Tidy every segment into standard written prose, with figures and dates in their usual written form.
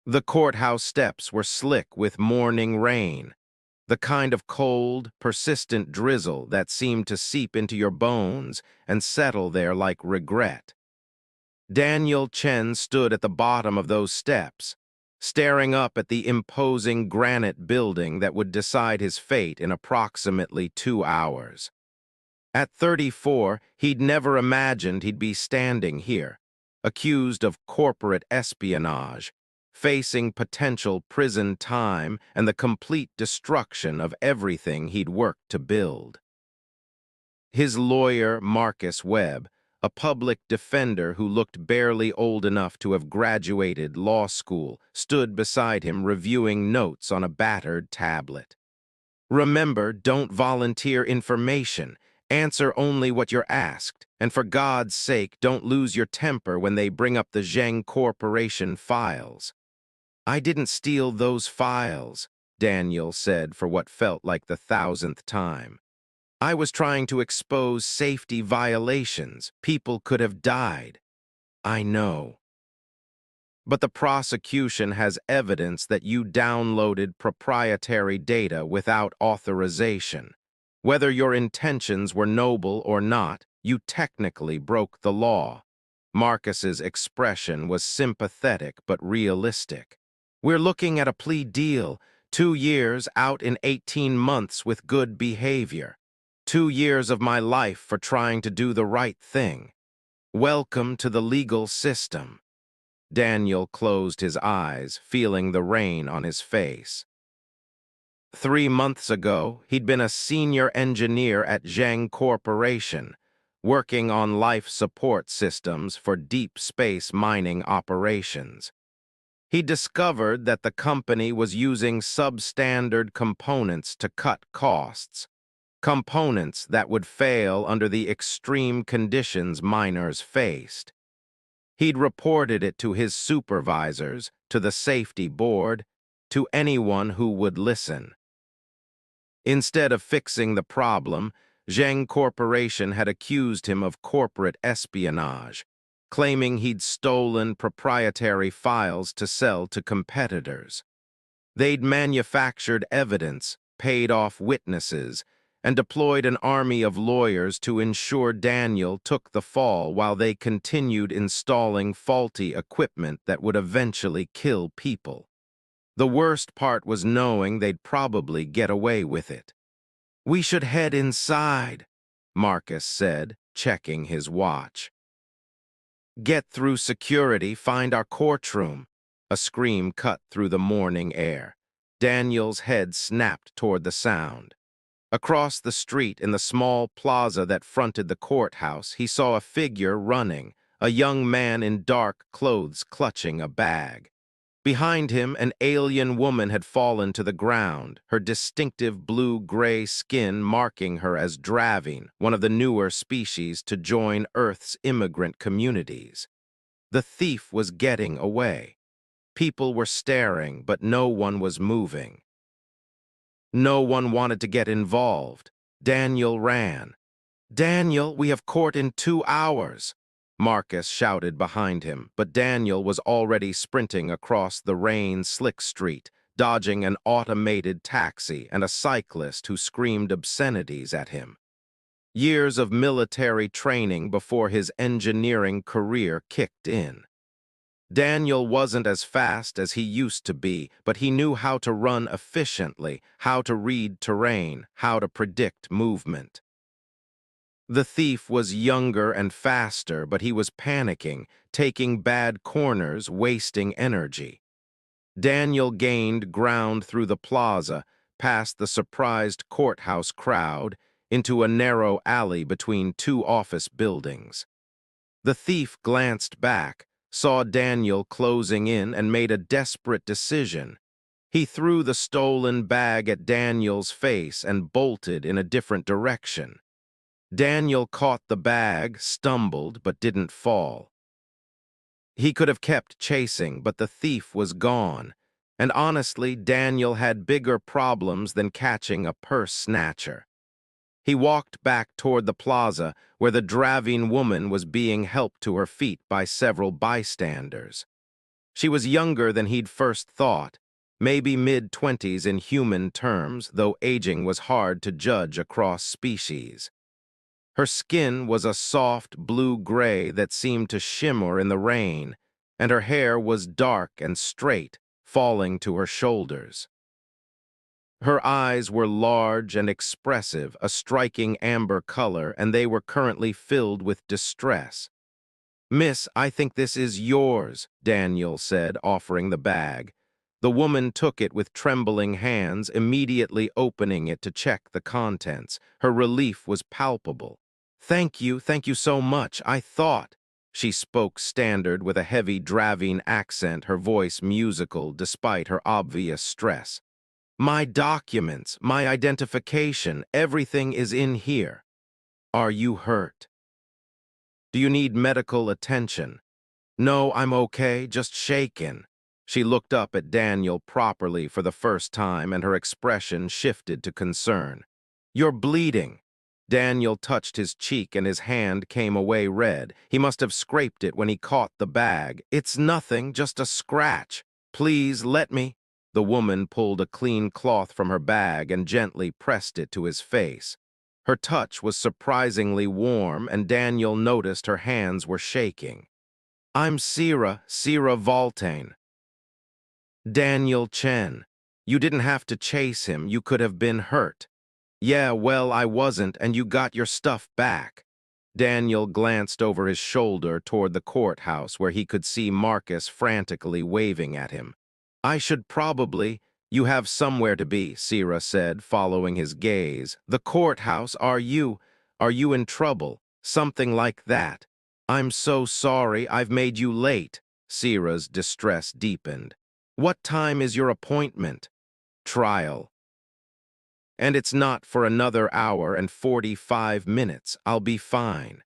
The courthouse steps were slick with morning rain, the kind of cold, persistent drizzle that seemed to seep into your bones and settle there like regret. Daniel Chen stood at the bottom of those steps, staring up at the imposing granite building that would decide his fate in approximately 2 hours. At 34, he'd never imagined he'd be standing here, accused of corporate espionage, facing potential prison time and the complete destruction of everything he'd worked to build. His lawyer, Marcus Webb, a public defender who looked barely old enough to have graduated law school, stood beside him reviewing notes on a battered tablet. "Remember, don't volunteer information. Answer only what you're asked, and for God's sake, don't lose your temper when they bring up the Zheng Corporation files." "I didn't steal those files," Daniel said for what felt like the 1,000th time. "I was trying to expose safety violations. People could have died." "I know. But the prosecution has evidence that you downloaded proprietary data without authorization. Whether your intentions were noble or not, you technically broke the law." Marcus's expression was sympathetic but realistic. "We're looking at a plea deal, 2 years out in 18 months with good behavior. 2 years of my life for trying to do the right thing. Welcome to the legal system." Daniel closed his eyes, feeling the rain on his face. 3 months ago, he'd been a senior engineer at Zheng Corporation, working on life support systems for deep space mining operations. He discovered that the company was using substandard components to cut costs, components that would fail under the extreme conditions miners faced. He'd reported it to his supervisors, to the safety board, to anyone who would listen. Instead of fixing the problem, Zheng Corporation had accused him of corporate espionage, claiming he'd stolen proprietary files to sell to competitors. They'd manufactured evidence, paid off witnesses, and deployed an army of lawyers to ensure Daniel took the fall while they continued installing faulty equipment that would eventually kill people. The worst part was knowing they'd probably get away with it. "We should head inside," Marcus said, checking his watch. "Get through security, find our courtroom." A scream cut through the morning air. Daniel's head snapped toward the sound. Across the street, in the small plaza that fronted the courthouse, he saw a figure running, a young man in dark clothes clutching a bag. Behind him, an alien woman had fallen to the ground, her distinctive blue-gray skin marking her as Dravine, one of the newer species to join Earth's immigrant communities. The thief was getting away. People were staring, but no one was moving. No one wanted to get involved. Daniel ran. "Daniel, we have court in 2 hours." Marcus shouted behind him, but Daniel was already sprinting across the rain-slick street, dodging an automated taxi and a cyclist who screamed obscenities at him. Years of military training before his engineering career kicked in. Daniel wasn't as fast as he used to be, but he knew how to run efficiently, how to read terrain, how to predict movement. The thief was younger and faster, but he was panicking, taking bad corners, wasting energy. Daniel gained ground through the plaza, past the surprised courthouse crowd, into a narrow alley between two office buildings. The thief glanced back, saw Daniel closing in, and made a desperate decision. He threw the stolen bag at Daniel's face and bolted in a different direction. Daniel caught the bag, stumbled, but didn't fall. He could have kept chasing, but the thief was gone, and honestly, Daniel had bigger problems than catching a purse snatcher. He walked back toward the plaza, where the Dravine woman was being helped to her feet by several bystanders. She was younger than he'd first thought, maybe mid-20s in human terms, though aging was hard to judge across species. Her skin was a soft blue-gray that seemed to shimmer in the rain, and her hair was dark and straight, falling to her shoulders. Her eyes were large and expressive, a striking amber color, and they were currently filled with distress. "Miss, I think this is yours," Daniel said, offering the bag. The woman took it with trembling hands, immediately opening it to check the contents. Her relief was palpable. Thank you so much. I thought." She spoke standard with a heavy Dravian accent, her voice musical despite her obvious stress. "My documents, my identification, everything is in here. Are you hurt? Do you need medical attention?" "No, I'm okay, just shaken." She looked up at Daniel properly for the first time, and her expression shifted to concern. "You're bleeding." Daniel touched his cheek and his hand came away red. He must have scraped it when he caught the bag. "It's nothing, just a scratch. Please, let me." The woman pulled a clean cloth from her bag and gently pressed it to his face. Her touch was surprisingly warm, and Daniel noticed her hands were shaking. "I'm Sierra Voltaine." "Daniel Chen. You didn't have to chase him, you could have been hurt." "Yeah, well, I wasn't, and you got your stuff back." Daniel glanced over his shoulder toward the courthouse where he could see Marcus frantically waving at him. "I should probably—" "You have somewhere to be," Sierra said, following his gaze. "The courthouse, are you in trouble? Something like that." "I'm so sorry I've made you late." Sierra's distress deepened. "What time is your appointment?" "Trial. And it's not for another hour and 45 minutes. I'll be fine."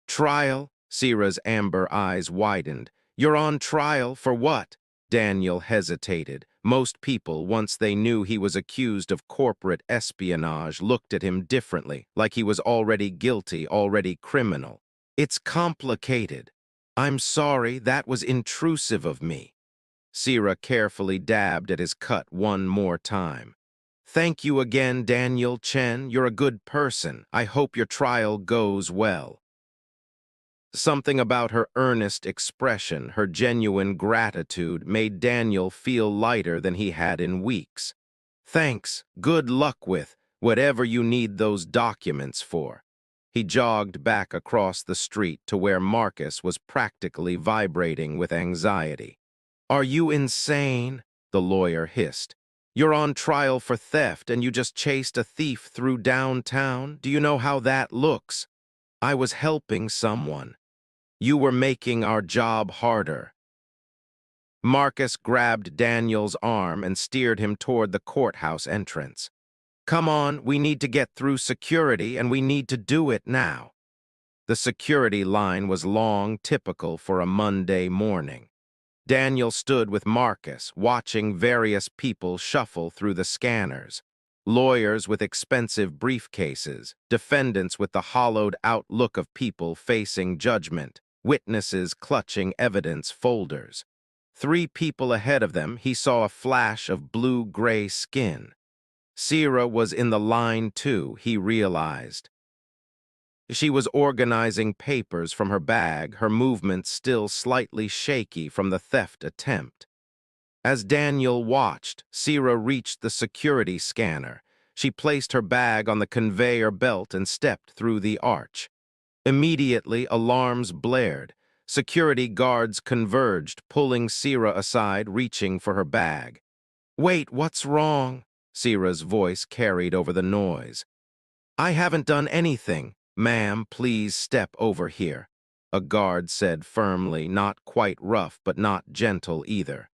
"Trial?" Sierra's amber eyes widened. "You're on trial for what?" Daniel hesitated. Most people, once they knew he was accused of corporate espionage, looked at him differently, like he was already guilty, already criminal. "It's complicated. I'm sorry, that was intrusive of me." Sierra carefully dabbed at his cut one more time. "Thank you again, Daniel Chen. You're a good person. I hope your trial goes well." Something about her earnest expression, her genuine gratitude, made Daniel feel lighter than he had in weeks. "Thanks. Good luck with whatever you need those documents for." He jogged back across the street to where Marcus was practically vibrating with anxiety. "Are you insane?" the lawyer hissed. "You're on trial for theft and you just chased a thief through downtown? Do you know how that looks?" "I was helping someone." "You were making our job harder." Marcus grabbed Daniel's arm and steered him toward the courthouse entrance. "Come on, we need to get through security, and we need to do it now." The security line was long, typical for a Monday morning. Daniel stood with Marcus, watching various people shuffle through the scanners. Lawyers with expensive briefcases, defendants with the hollowed-out look of people facing judgment, witnesses clutching evidence folders. 3 people ahead of them, he saw a flash of blue-gray skin. Sierra was in the line too, he realized. She was organizing papers from her bag, her movements still slightly shaky from the theft attempt. As Daniel watched, Sierra reached the security scanner. She placed her bag on the conveyor belt and stepped through the arch. Immediately, alarms blared. Security guards converged, pulling Sierra aside, reaching for her bag. "Wait, what's wrong?" Sierra's voice carried over the noise. "I haven't done anything." "Ma'am, please step over here," a guard said firmly, not quite rough but not gentle either.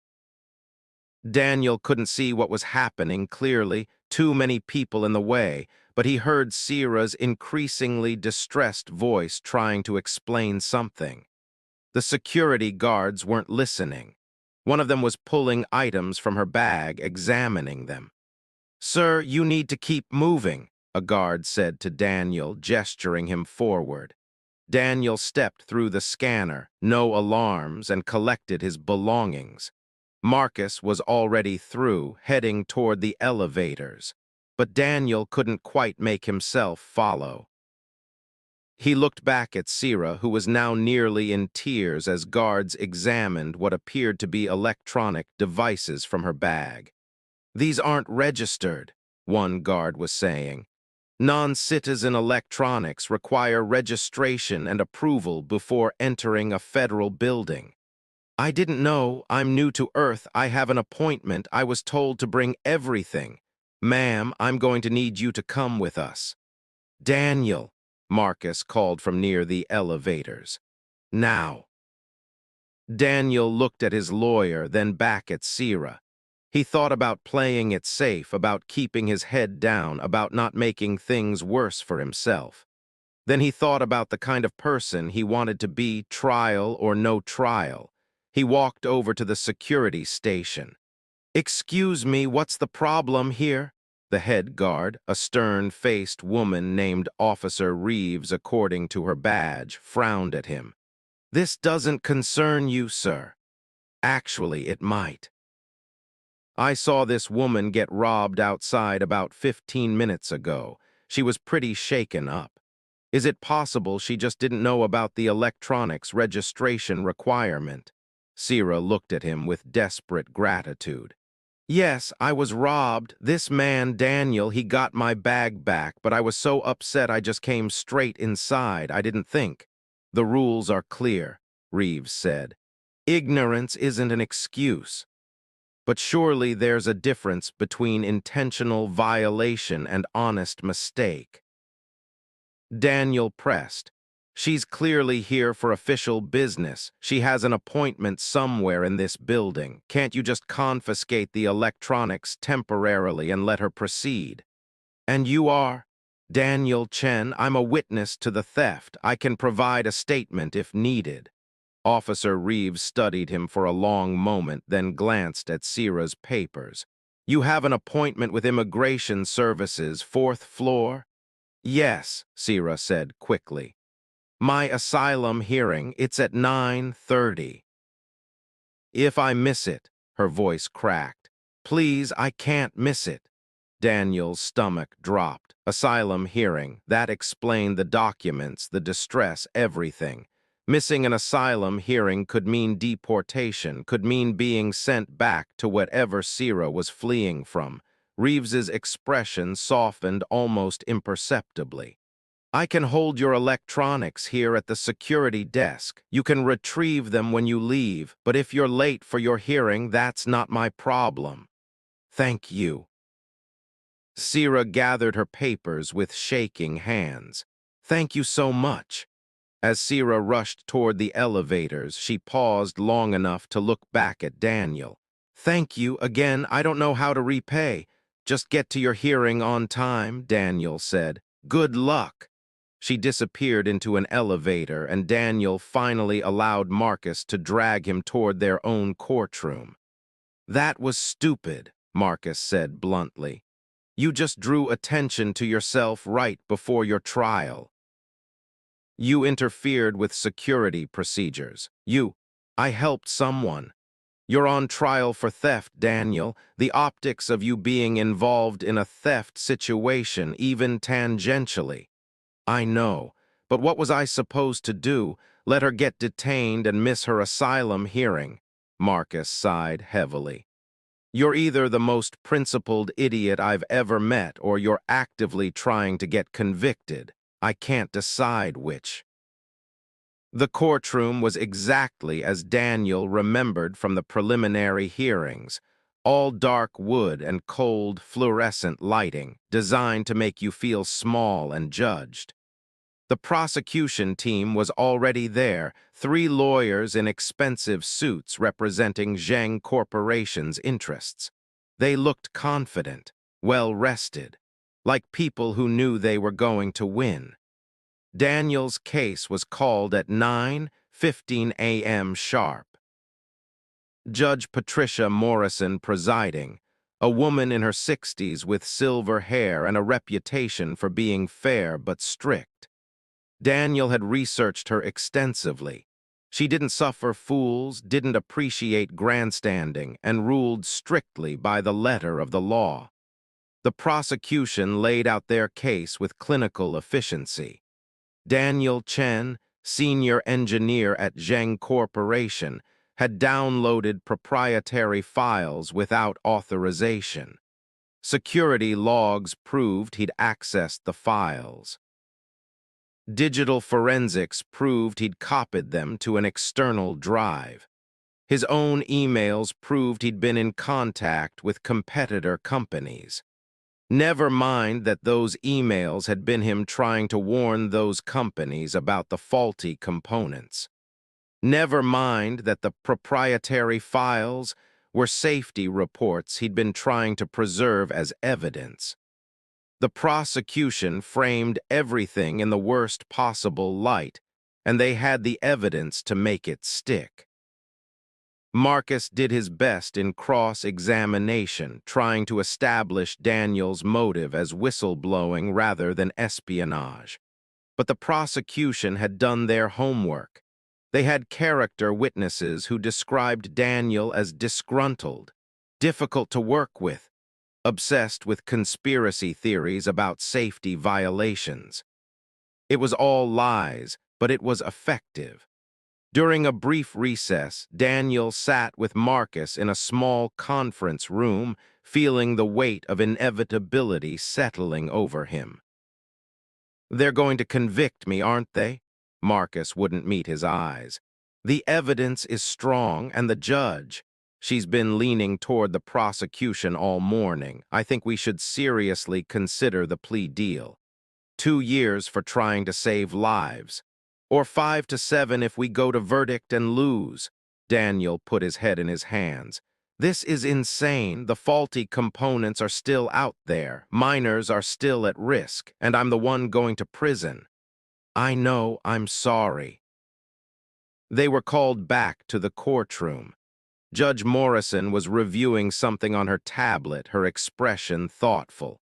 Daniel couldn't see what was happening clearly, too many people in the way, but he heard Sierra's increasingly distressed voice trying to explain something. The security guards weren't listening. One of them was pulling items from her bag, examining them. "Sir, you need to keep moving," a guard said to Daniel, gesturing him forward. Daniel stepped through the scanner, no alarms, and collected his belongings. Marcus was already through, heading toward the elevators, but Daniel couldn't quite make himself follow. He looked back at Sierra, who was now nearly in tears as guards examined what appeared to be electronic devices from her bag. "These aren't registered," one guard was saying. "Non-citizen electronics require registration and approval before entering a federal building." "I didn't know. I'm new to Earth. I have an appointment. I was told to bring everything. Ma'am, I'm going to need you to come with us." "Daniel," Marcus called from near the elevators. "Now." Daniel looked at his lawyer, then back at Sierra. He thought about playing it safe, about keeping his head down, about not making things worse for himself. Then he thought about the kind of person he wanted to be, trial or no trial. He walked over to the security station. "Excuse me, what's the problem here?" The head guard, a stern-faced woman named Officer Reeves according to her badge, frowned at him. "This doesn't concern you, sir." "Actually, it might. I saw this woman get robbed outside about 15 minutes ago. She was pretty shaken up. Is it possible she just didn't know about the electronics registration requirement?" Sierra looked at him with desperate gratitude. "Yes, I was robbed. This man, Daniel, he got my bag back, but I was so upset I just came straight inside. I didn't think." "The rules are clear," Reeves said. "Ignorance isn't an excuse. But surely there's a difference between intentional violation and honest mistake." Daniel pressed. "She's clearly here for official business. She has an appointment somewhere in this building. Can't you just confiscate the electronics temporarily and let her proceed?" "And you are?" "Daniel Chen. I'm a witness to the theft. I can provide a statement if needed." Officer Reeves studied him for a long moment, then glanced at Sierra's papers. "You have an appointment with Immigration Services, 4th floor?" "Yes," Sierra said quickly. "My asylum hearing, it's at 9:30. "If I miss it," her voice cracked. "Please, I can't miss it." Daniel's stomach dropped. Asylum hearing, that explained the documents, the distress, everything. Missing an asylum hearing could mean deportation, could mean being sent back to whatever Sierra was fleeing from. Reeves's expression softened almost imperceptibly. "I can hold your electronics here at the security desk. You can retrieve them when you leave, but if you're late for your hearing, that's not my problem." "Thank you." Sierra gathered her papers with shaking hands. "Thank you so much." As Sierra rushed toward the elevators, she paused long enough to look back at Daniel. "Thank you again. I don't know how to repay. Just get to your hearing on time," Daniel said. "Good luck." She disappeared into an elevator, and Daniel finally allowed Marcus to drag him toward their own courtroom. "That was stupid," Marcus said bluntly. "You just drew attention to yourself right before your trial. You interfered with security procedures. I helped someone. You're on trial for theft, Daniel. The optics of you being involved in a theft situation, even tangentially." "I know, but what was I supposed to do? Let her get detained and miss her asylum hearing?" Marcus sighed heavily. "You're either the most principled idiot I've ever met, or you're actively trying to get convicted. I can't decide which." The courtroom was exactly as Daniel remembered from the preliminary hearings, all dark wood and cold fluorescent lighting, designed to make you feel small and judged. The prosecution team was already there, 3 lawyers in expensive suits representing Zhang Corporation's interests. They looked confident, well-rested, like people who knew they were going to win. Daniel's case was called at 9:15 a.m. sharp. Judge Patricia Morrison presiding, a woman in her 60s with silver hair and a reputation for being fair but strict. Daniel had researched her extensively. She didn't suffer fools, didn't appreciate grandstanding, and ruled strictly by the letter of the law. The prosecution laid out their case with clinical efficiency. Daniel Chen, senior engineer at Zheng Corporation, had downloaded proprietary files without authorization. Security logs proved he'd accessed the files. Digital forensics proved he'd copied them to an external drive. His own emails proved he'd been in contact with competitor companies. Never mind that those emails had been him trying to warn those companies about the faulty components. Never mind that the proprietary files were safety reports he'd been trying to preserve as evidence. The prosecution framed everything in the worst possible light, and they had the evidence to make it stick. Marcus did his best in cross-examination, trying to establish Daniel's motive as whistleblowing rather than espionage. But the prosecution had done their homework. They had character witnesses who described Daniel as disgruntled, difficult to work with, obsessed with conspiracy theories about safety violations. It was all lies, but it was effective. During a brief recess, Daniel sat with Marcus in a small conference room, feeling the weight of inevitability settling over him. "They're going to convict me, aren't they?" Marcus wouldn't meet his eyes. "The evidence is strong, and the judge, she's been leaning toward the prosecution all morning. I think we should seriously consider the plea deal. 2 years for trying to save lives. Or 5 to 7 if we go to verdict and lose." Daniel put his head in his hands. "This is insane. The faulty components are still out there. Minors are still at risk, and I'm the one going to prison." "I know, I'm sorry." They were called back to the courtroom. Judge Morrison was reviewing something on her tablet, her expression thoughtful.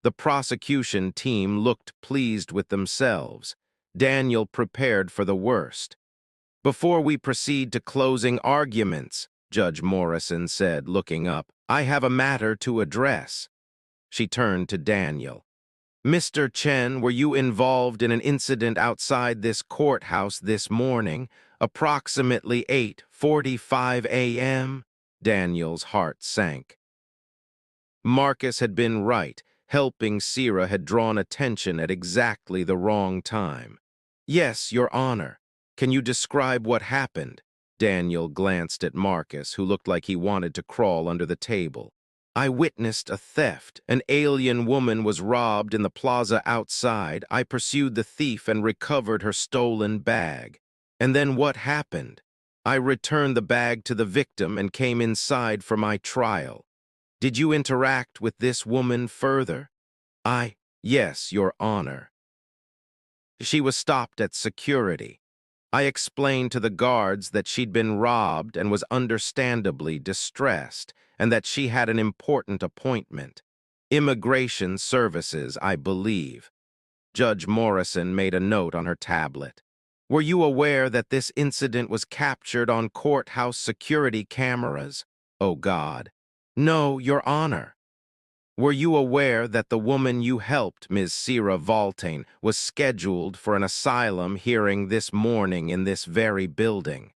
The prosecution team looked pleased with themselves. Daniel prepared for the worst. "Before we proceed to closing arguments," Judge Morrison said, looking up, "I have a matter to address." She turned to Daniel. "Mr. Chen, were you involved in an incident outside this courthouse this morning, approximately 8:45 a.m.? Daniel's heart sank. Marcus had been right. Helping Sierra had drawn attention at exactly the wrong time. "Yes, Your Honor. Can you describe what happened?" Daniel glanced at Marcus, who looked like he wanted to crawl under the table. "I witnessed a theft. An alien woman was robbed in the plaza outside. I pursued the thief and recovered her stolen bag. And then what happened? I returned the bag to the victim and came inside for my trial. Did you interact with this woman further?" Yes, Your Honor. She was stopped at security. I explained to the guards that she'd been robbed and was understandably distressed, and that she had an important appointment. Immigration Services, I believe." Judge Morrison made a note on her tablet. "Were you aware that this incident was captured on courthouse security cameras?" "Oh, God." "No, Your Honor." "Were you aware that the woman you helped, Ms. Sierra Valtain, was scheduled for an asylum hearing this morning in this very building?"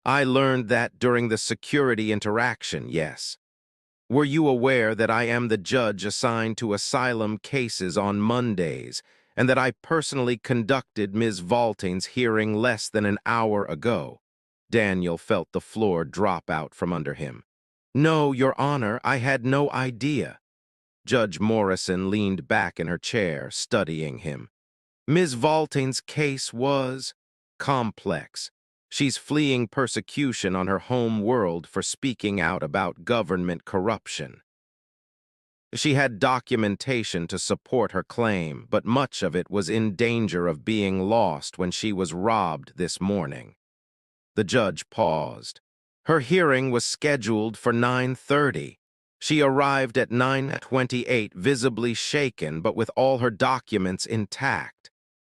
"I learned that during the security interaction, yes." "Were you aware that I am the judge assigned to asylum cases on Mondays, and that I personally conducted Ms. Valtain's hearing less than an hour ago?" Daniel felt the floor drop out from under him. "No, Your Honor, I had no idea." Judge Morrison leaned back in her chair, studying him. "Ms. Valtain's case was complex. She's fleeing persecution on her home world for speaking out about government corruption. She had documentation to support her claim, but much of it was in danger of being lost when she was robbed this morning." The judge paused. "Her hearing was scheduled for 9:30. She arrived at 9:28, visibly shaken, but with all her documents intact.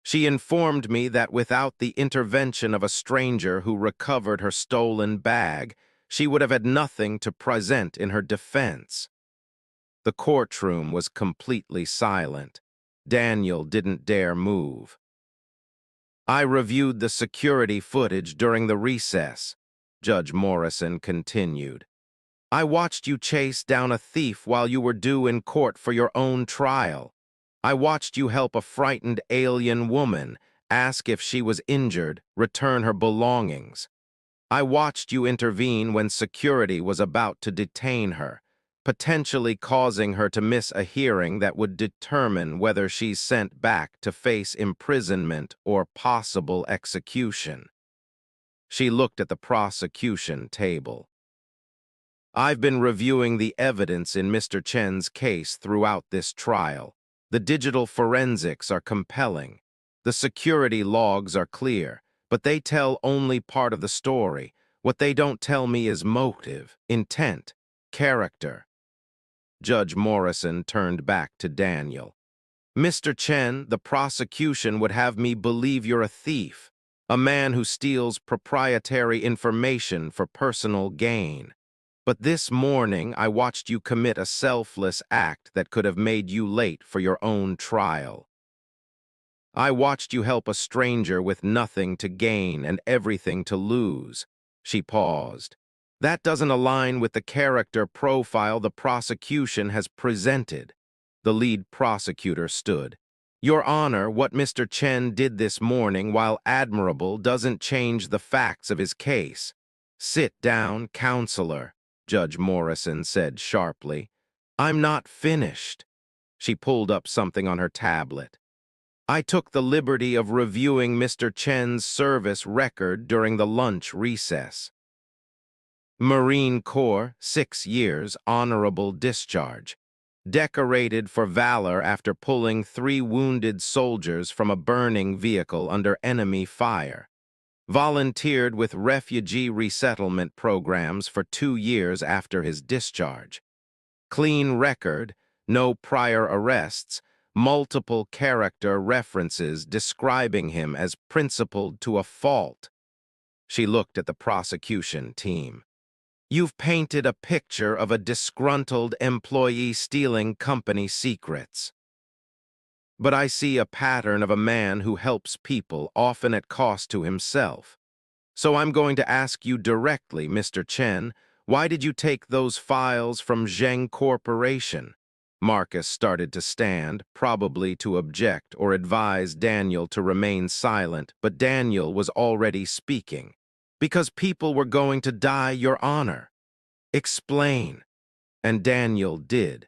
She informed me that without the intervention of a stranger who recovered her stolen bag, she would have had nothing to present in her defense. The courtroom was completely silent. Daniel didn't dare move. I reviewed the security footage during the recess, Judge Morrison continued. I watched you chase down a thief while you were due in court for your own trial. I watched you help a frightened alien woman, ask if she was injured, return her belongings. I watched you intervene when security was about to detain her, potentially causing her to miss a hearing that would determine whether she's sent back to face imprisonment or possible execution. She looked at the prosecution table. I've been reviewing the evidence in Mr. Chen's case throughout this trial. The digital forensics are compelling. The security logs are clear, but they tell only part of the story. What they don't tell me is motive, intent, character. Judge Morrison turned back to Daniel. Mr. Chen, the prosecution would have me believe you're a thief, a man who steals proprietary information for personal gain. But this morning, I watched you commit a selfless act that could have made you late for your own trial. I watched you help a stranger with nothing to gain and everything to lose. She paused. That doesn't align with the character profile the prosecution has presented. The lead prosecutor stood. Your Honor, what Mr. Chen did this morning, while admirable, doesn't change the facts of his case. Sit down, counselor, Judge Morrison said sharply. I'm not finished. She pulled up something on her tablet. I took the liberty of reviewing Mr. Chen's service record during the lunch recess. Marine Corps, 6 years, honorable discharge. Decorated for valor after pulling 3 wounded soldiers from a burning vehicle under enemy fire. Volunteered with refugee resettlement programs for 2 years after his discharge. Clean record, no prior arrests, multiple character references describing him as principled to a fault. She looked at the prosecution team. You've painted a picture of a disgruntled employee stealing company secrets. But I see a pattern of a man who helps people, often at cost to himself. So I'm going to ask you directly, Mr. Chen, why did you take those files from Zheng Corporation? Marcus started to stand, probably to object or advise Daniel to remain silent, but Daniel was already speaking. Because people were going to die, Your Honor. Explain. And Daniel did.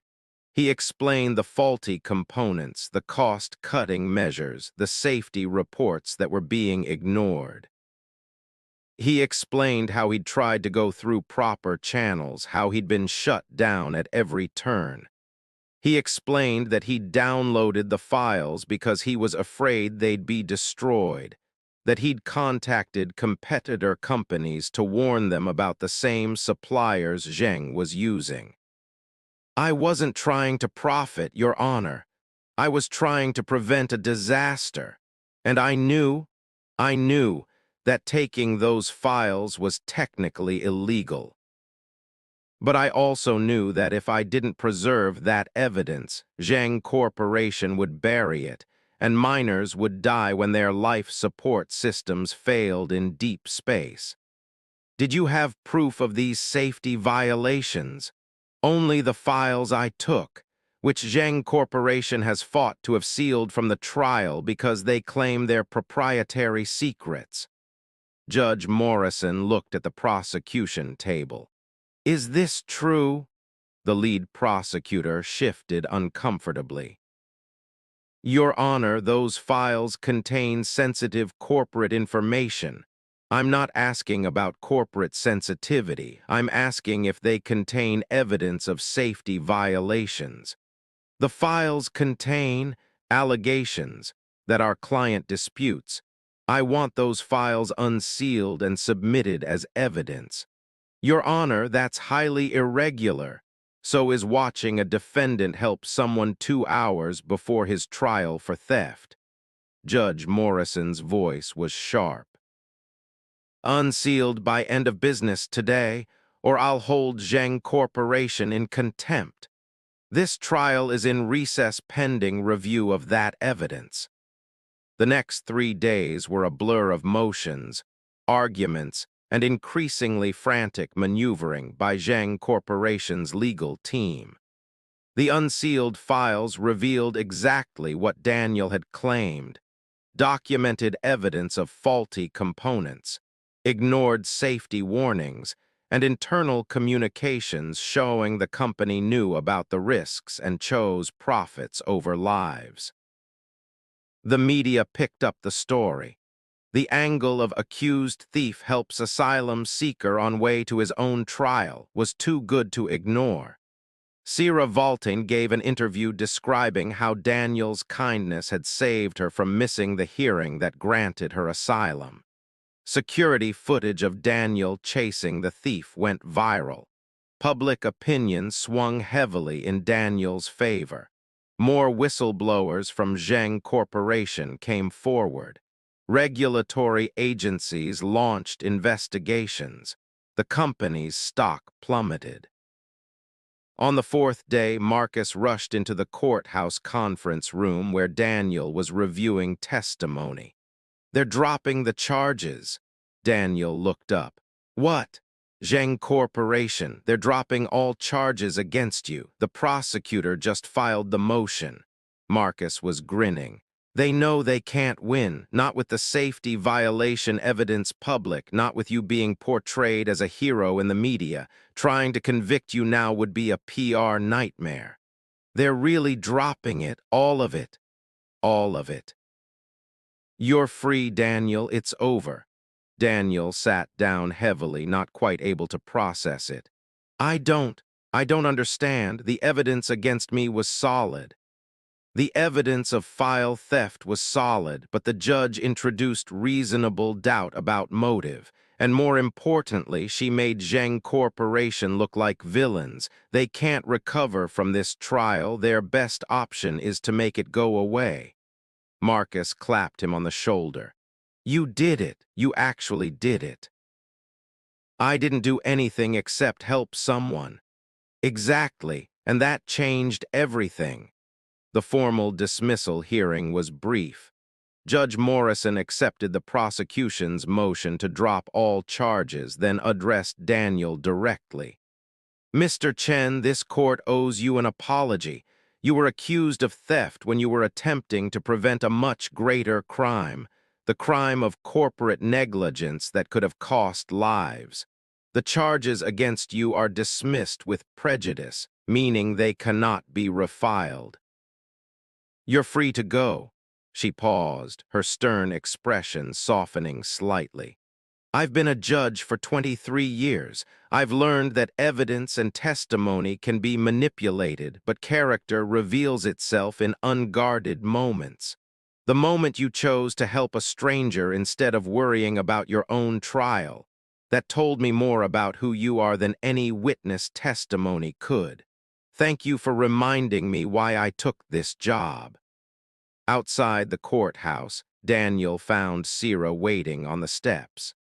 He explained the faulty components, the cost-cutting measures, the safety reports that were being ignored. He explained how he'd tried to go through proper channels, how he'd been shut down at every turn. He explained that he'd downloaded the files because he was afraid they'd be destroyed, that he'd contacted competitor companies to warn them about the same suppliers Zheng was using. I wasn't trying to profit, Your Honor. I was trying to prevent a disaster. And I knew that taking those files was technically illegal. But I also knew that if I didn't preserve that evidence, Zheng Corporation would bury it, and miners would die when their life support systems failed in deep space. Did you have proof of these safety violations? Only the files I took, which Zheng Corporation has fought to have sealed from the trial because they claim they're proprietary secrets. Judge Morrison looked at the prosecution table. Is this true? The lead prosecutor shifted uncomfortably. Your Honor, those files contain sensitive corporate information. I'm not asking about corporate sensitivity. I'm asking if they contain evidence of safety violations. The files contain allegations that our client disputes. I want those files unsealed and submitted as evidence. Your Honor, that's highly irregular. So is watching a defendant help someone 2 hours before his trial for theft. Judge Morrison's voice was sharp. Unsealed by end of business today, or I'll hold Zheng Corporation in contempt. This trial is in recess pending review of that evidence. The next 3 days were a blur of motions, arguments, and increasingly frantic maneuvering by Zheng Corporation's legal team. The unsealed files revealed exactly what Daniel had claimed: documented evidence of faulty components, ignored safety warnings, and internal communications showing the company knew about the risks and chose profits over lives. The media picked up the story. The angle of accused thief helps asylum seeker on way to his own trial was too good to ignore. Sierra Valtin gave an interview describing how Daniel's kindness had saved her from missing the hearing that granted her asylum. Security footage of Daniel chasing the thief went viral. Public opinion swung heavily in Daniel's favor. More whistleblowers from Zheng Corporation came forward. Regulatory agencies launched investigations. The company's stock plummeted. On the 4th day, Marcus rushed into the courthouse conference room where Daniel was reviewing testimony. "They're dropping the charges." Daniel looked up. "What?" "Zheng Corporation. They're dropping all charges against you. The prosecutor just filed the motion." Marcus was grinning. "They know they can't win, not with the safety violation evidence public, not with you being portrayed as a hero in the media. Trying to convict you now would be a PR nightmare. They're really dropping it, all of it. All of it." "You're free, Daniel. It's over." Daniel sat down heavily, not quite able to process it. I don't understand. The evidence against me was solid." "The evidence of file theft was solid, but the judge introduced reasonable doubt about motive. And more importantly, she made Zheng Corporation look like villains. They can't recover from this trial. Their best option is to make it go away." Marcus clapped him on the shoulder. "You did it. You actually did it." "I didn't do anything except help someone." "Exactly, and that changed everything." The formal dismissal hearing was brief. Judge Morrison accepted the prosecution's motion to drop all charges, then addressed Daniel directly. "Mr. Chen, this court owes you an apology. You were accused of theft when you were attempting to prevent a much greater crime, the crime of corporate negligence that could have cost lives. The charges against you are dismissed with prejudice, meaning they cannot be refiled. You're free to go." She paused, her stern expression softening slightly. "I've been a judge for 23 years. I've learned that evidence and testimony can be manipulated, but character reveals itself in unguarded moments. The moment you chose to help a stranger instead of worrying about your own trial, that told me more about who you are than any witness testimony could. Thank you for reminding me why I took this job." Outside the courthouse, Daniel found Sierra waiting on the steps.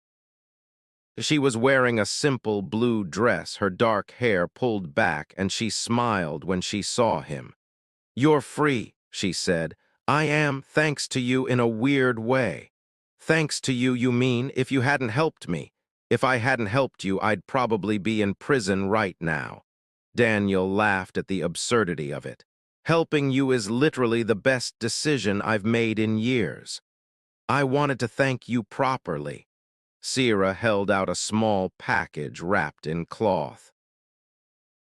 She was wearing a simple blue dress, her dark hair pulled back, and she smiled when she saw him. "You're free," she said. "I am, thanks to you in a weird way." "Thanks to you, you mean, if you hadn't helped me. If I hadn't helped you, I'd probably be in prison right now." Daniel laughed at the absurdity of it. "Helping you is literally the best decision I've made in years." "I wanted to thank you properly." Sierra held out a small package wrapped in cloth.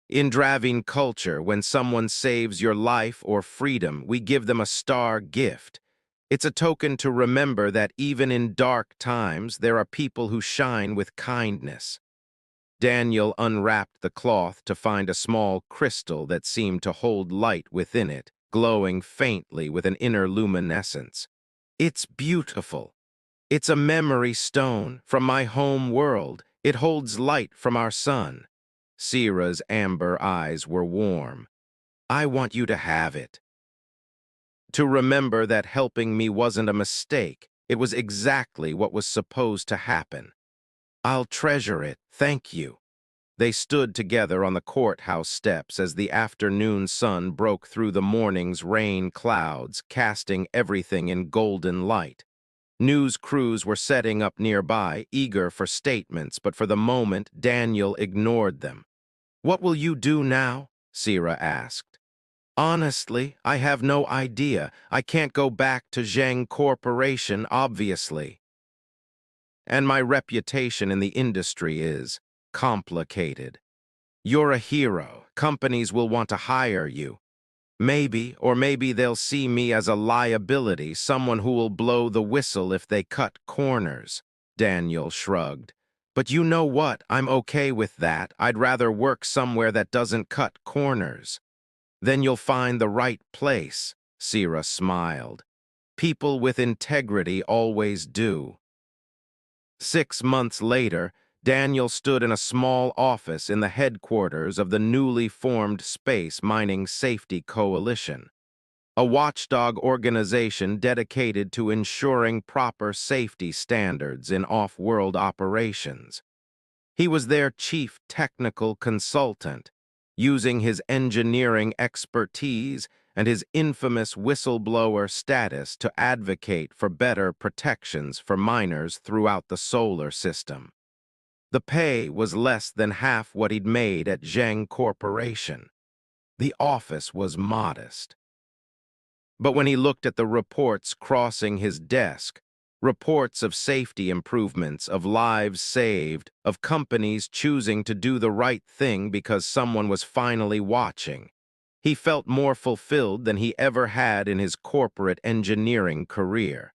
"In Dravine culture, when someone saves your life or freedom, we give them a star gift. It's a token to remember that even in dark times, there are people who shine with kindness." Daniel unwrapped the cloth to find a small crystal that seemed to hold light within it, glowing faintly with an inner luminescence. "It's beautiful. It's a memory stone from my home world. It holds light from our sun." Sierra's amber eyes were warm. "I want you to have it." To remember that helping me wasn't a mistake. It was exactly what was supposed to happen. I'll treasure it, thank you. They stood together on the courthouse steps as the afternoon sun broke through the morning's rain clouds, casting everything in golden light. News crews were setting up nearby, eager for statements, but for the moment, Daniel ignored them. "What will you do now?" Sierra asked. "Honestly, I have no idea. I can't go back to Zhang Corporation, obviously. And my reputation in the industry is complicated. You're a hero. Companies will want to hire you. Maybe, or maybe they'll see me as a liability, someone who will blow the whistle if they cut corners." Daniel shrugged. "But you know what? I'm okay with that. I'd rather work somewhere that doesn't cut corners." "Then you'll find the right place," Sierra smiled. "People with integrity always do." 6 months later, Daniel stood in a small office in the headquarters of the newly formed Space Mining Safety Coalition, a watchdog organization dedicated to ensuring proper safety standards in off-world operations. He was their chief technical consultant, using his engineering expertise and his infamous whistleblower status to advocate for better protections for miners throughout the solar system. The pay was less than half what he'd made at Zhang Corporation. The office was modest. But when he looked at the reports crossing his desk, reports of safety improvements, of lives saved, of companies choosing to do the right thing because someone was finally watching, he felt more fulfilled than he ever had in his corporate engineering career.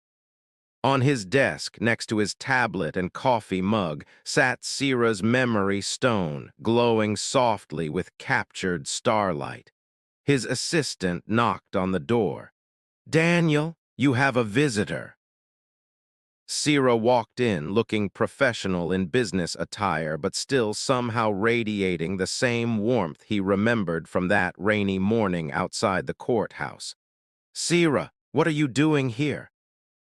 On his desk, next to his tablet and coffee mug, sat Sierra's memory stone, glowing softly with captured starlight. His assistant knocked on the door. "Daniel, you have a visitor." Sierra walked in, looking professional in business attire, but still somehow radiating the same warmth he remembered from that rainy morning outside the courthouse. "Sierra, what are you doing here?"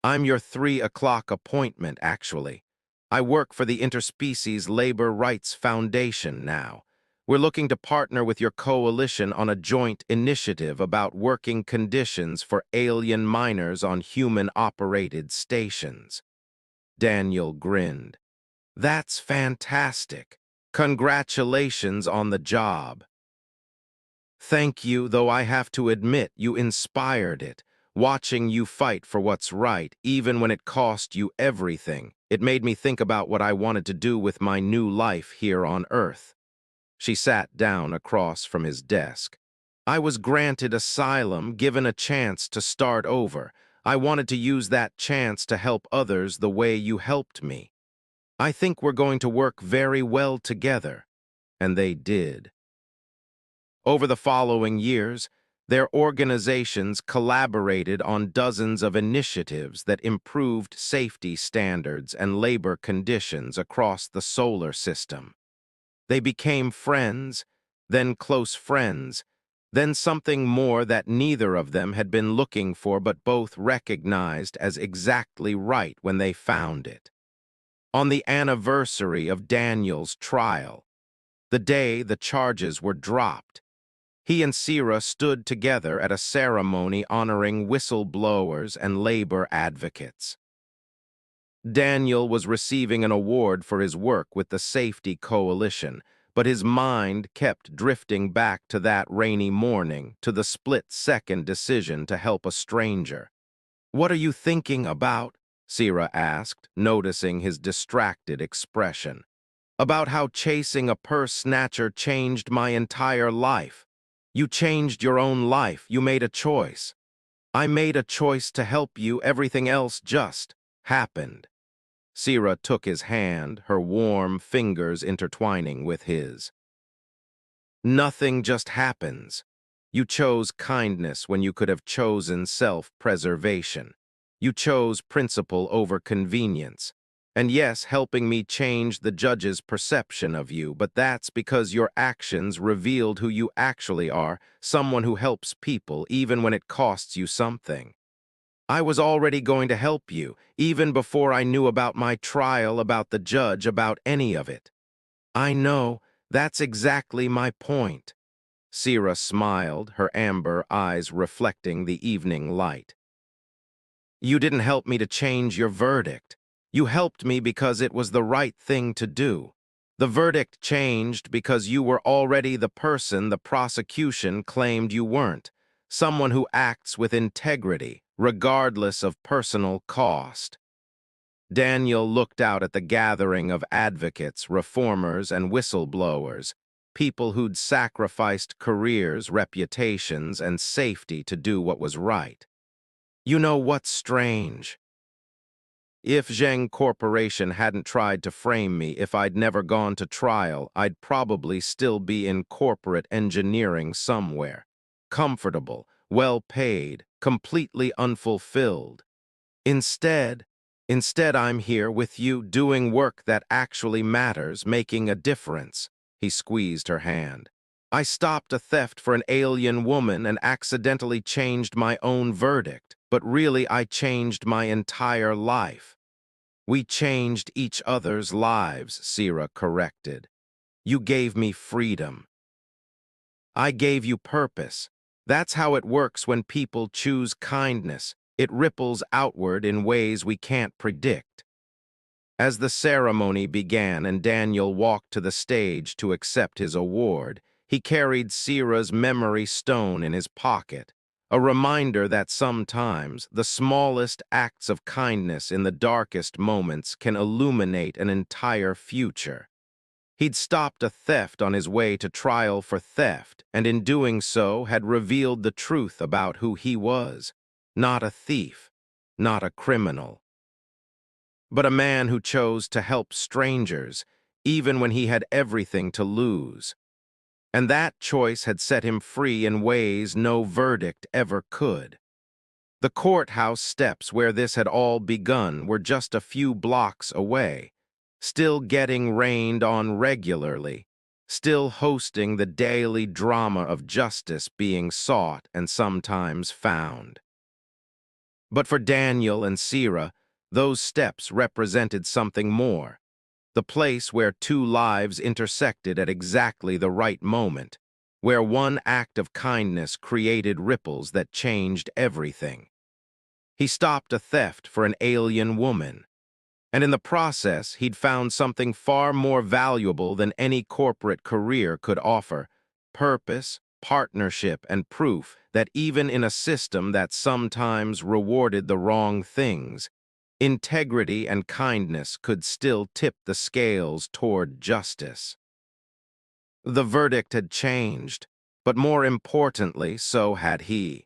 "I'm your 3 o'clock appointment, actually. I work for the Interspecies Labor Rights Foundation now. We're looking to partner with your coalition on a joint initiative about working conditions for alien miners on human-operated stations." Daniel grinned. "That's fantastic. Congratulations on the job." "Thank you, though I have to admit you inspired it. Watching you fight for what's right, even when it cost you everything, it made me think about what I wanted to do with my new life here on Earth." She sat down across from his desk. "I was granted asylum, given a chance to start over. I wanted to use that chance to help others the way you helped me. I think we're going to work very well together." And they did. Over the following years, their organizations collaborated on dozens of initiatives that improved safety standards and labor conditions across the solar system. They became friends, then close friends, then something more that neither of them had been looking for but both recognized as exactly right when they found it. On the anniversary of Daniel's trial, the day the charges were dropped, he and Sierra stood together at a ceremony honoring whistleblowers and labor advocates. Daniel was receiving an award for his work with the Safety Coalition, but his mind kept drifting back to that rainy morning, to the split-second decision to help a stranger. "What are you thinking about?" Sierra asked, noticing his distracted expression. "About how chasing a purse snatcher changed my entire life." "You changed your own life. You made a choice." "I made a choice to help you. Everything else just happened." Sierra took his hand, her warm fingers intertwining with his. "Nothing just happens. You chose kindness when you could have chosen self-preservation. You chose principle over convenience. And yes, helping me change the judge's perception of you, but that's because your actions revealed who you actually are, someone who helps people even when it costs you something. I was already going to help you, even before I knew about my trial, about the judge, about any of it. I know, that's exactly my point. Sierra smiled, her amber eyes reflecting the evening light. You didn't help me to change your verdict. You helped me because it was the right thing to do. The verdict changed because you were already the person the prosecution claimed you weren't, someone who acts with integrity, regardless of personal cost. Daniel looked out at the gathering of advocates, reformers, and whistleblowers, people who'd sacrificed careers, reputations, and safety to do what was right. You know what's strange? If Zheng Corporation hadn't tried to frame me, if I'd never gone to trial, I'd probably still be in corporate engineering somewhere. Comfortable, well-paid, completely unfulfilled. Instead, instead I'm here with you doing work that actually matters, making a difference. He squeezed her hand. I stopped a theft for an alien woman and accidentally changed my own verdict, but really I changed my entire life. We changed each other's lives, Sierra corrected. You gave me freedom. I gave you purpose. That's how it works when people choose kindness. It ripples outward in ways we can't predict. As the ceremony began and Daniel walked to the stage to accept his award, he carried Sierra's memory stone in his pocket, a reminder that sometimes the smallest acts of kindness in the darkest moments can illuminate an entire future. He'd stopped a theft on his way to trial for theft, and in doing so had revealed the truth about who he was. Not a thief, not a criminal, but a man who chose to help strangers, even when he had everything to lose. And that choice had set him free in ways no verdict ever could. The courthouse steps where this had all begun were just a few blocks away, still getting rained on regularly, still hosting the daily drama of justice being sought and sometimes found. But for Daniel and Sierra, those steps represented something more, the place where two lives intersected at exactly the right moment, where one act of kindness created ripples that changed everything. He stopped a theft for an alien woman, and in the process, he'd found something far more valuable than any corporate career could offer: purpose, partnership, and proof that even in a system that sometimes rewarded the wrong things, integrity and kindness could still tip the scales toward justice. The verdict had changed, but more importantly, so had he.